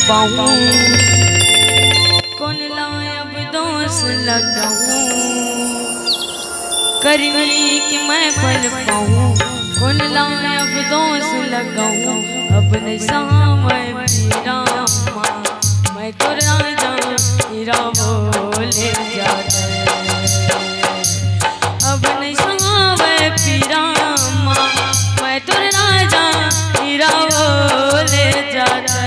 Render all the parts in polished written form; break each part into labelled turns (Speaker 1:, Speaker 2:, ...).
Speaker 1: पाऊं, कौन लाए अब दोष लगाऊं, करनी कि मैं पल पाऊं, कौन लाए अब दोष लगाऊं। अब नहीं सहा मैं पीरा मैं तो राजा हीरा बोले जाते, अब नहीं सहा मैं पीरा मैं तो राजा हीरा बोले जाते।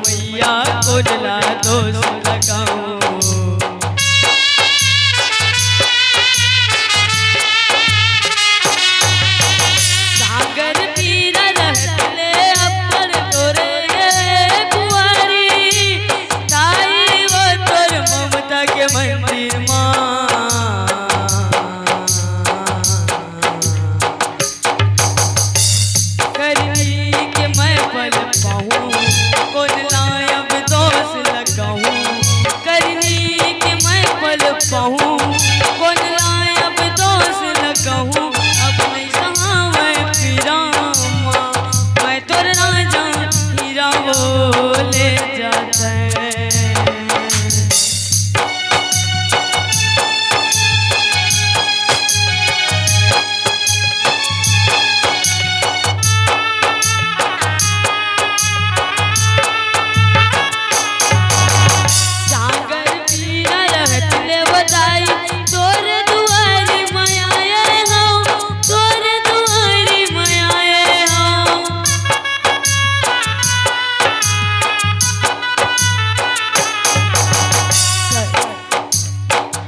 Speaker 1: मैया कोडला दोष लगाऊं, सागर पीरा रहले अपर तोरे कुंवारी, ताई वो तोर ममता के मंदिर मां, करनी के मैं पल पाऊं, कौन लाए अब दोष लगाऊं, करनी के मैं पल पाऊं, कौन लाए अब दोष लगाऊं। अब नहीं सहा मैं पीरा मैं तो राजा हीरा बोले जाते।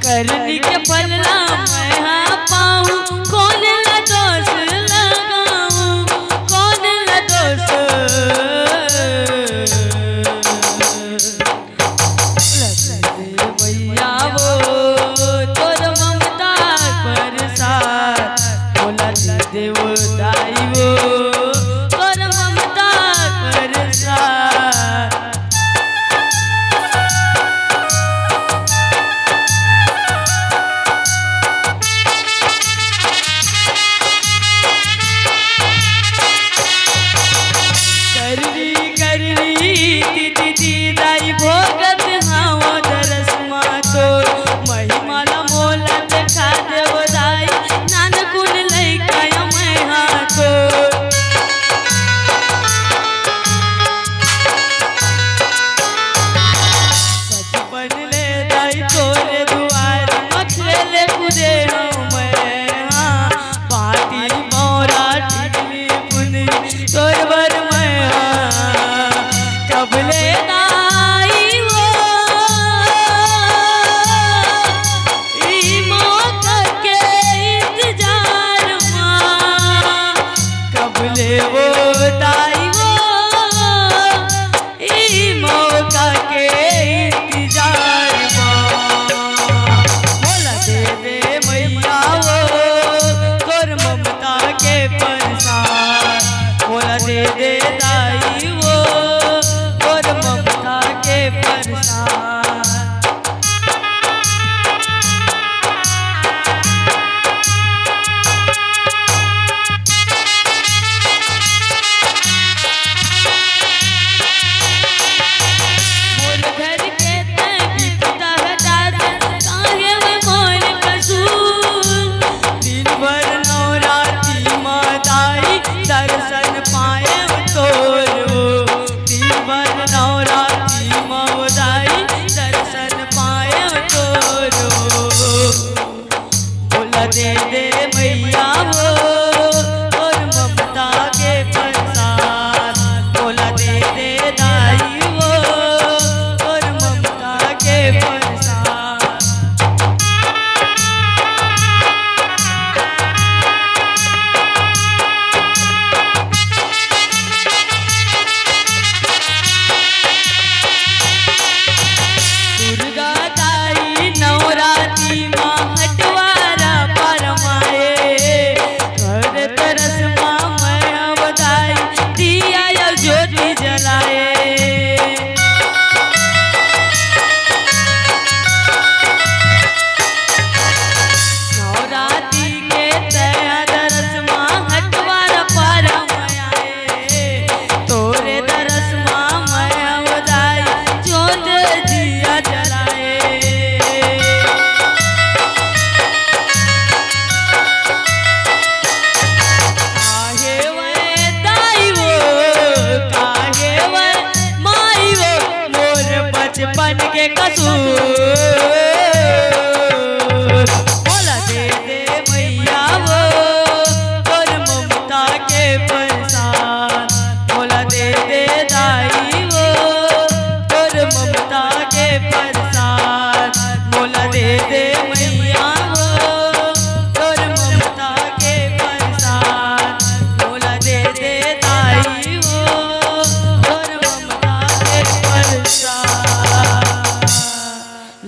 Speaker 1: करनी के फलना मैं हाँ पाऊं, कौन ला दोष लगाऊं, कौन ला दोष भैया वो तोर ममता बरसात, बोला देव दाई वो तोर ममता बरसात।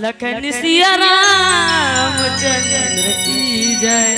Speaker 1: लखन सिया रामचंद्र की जय।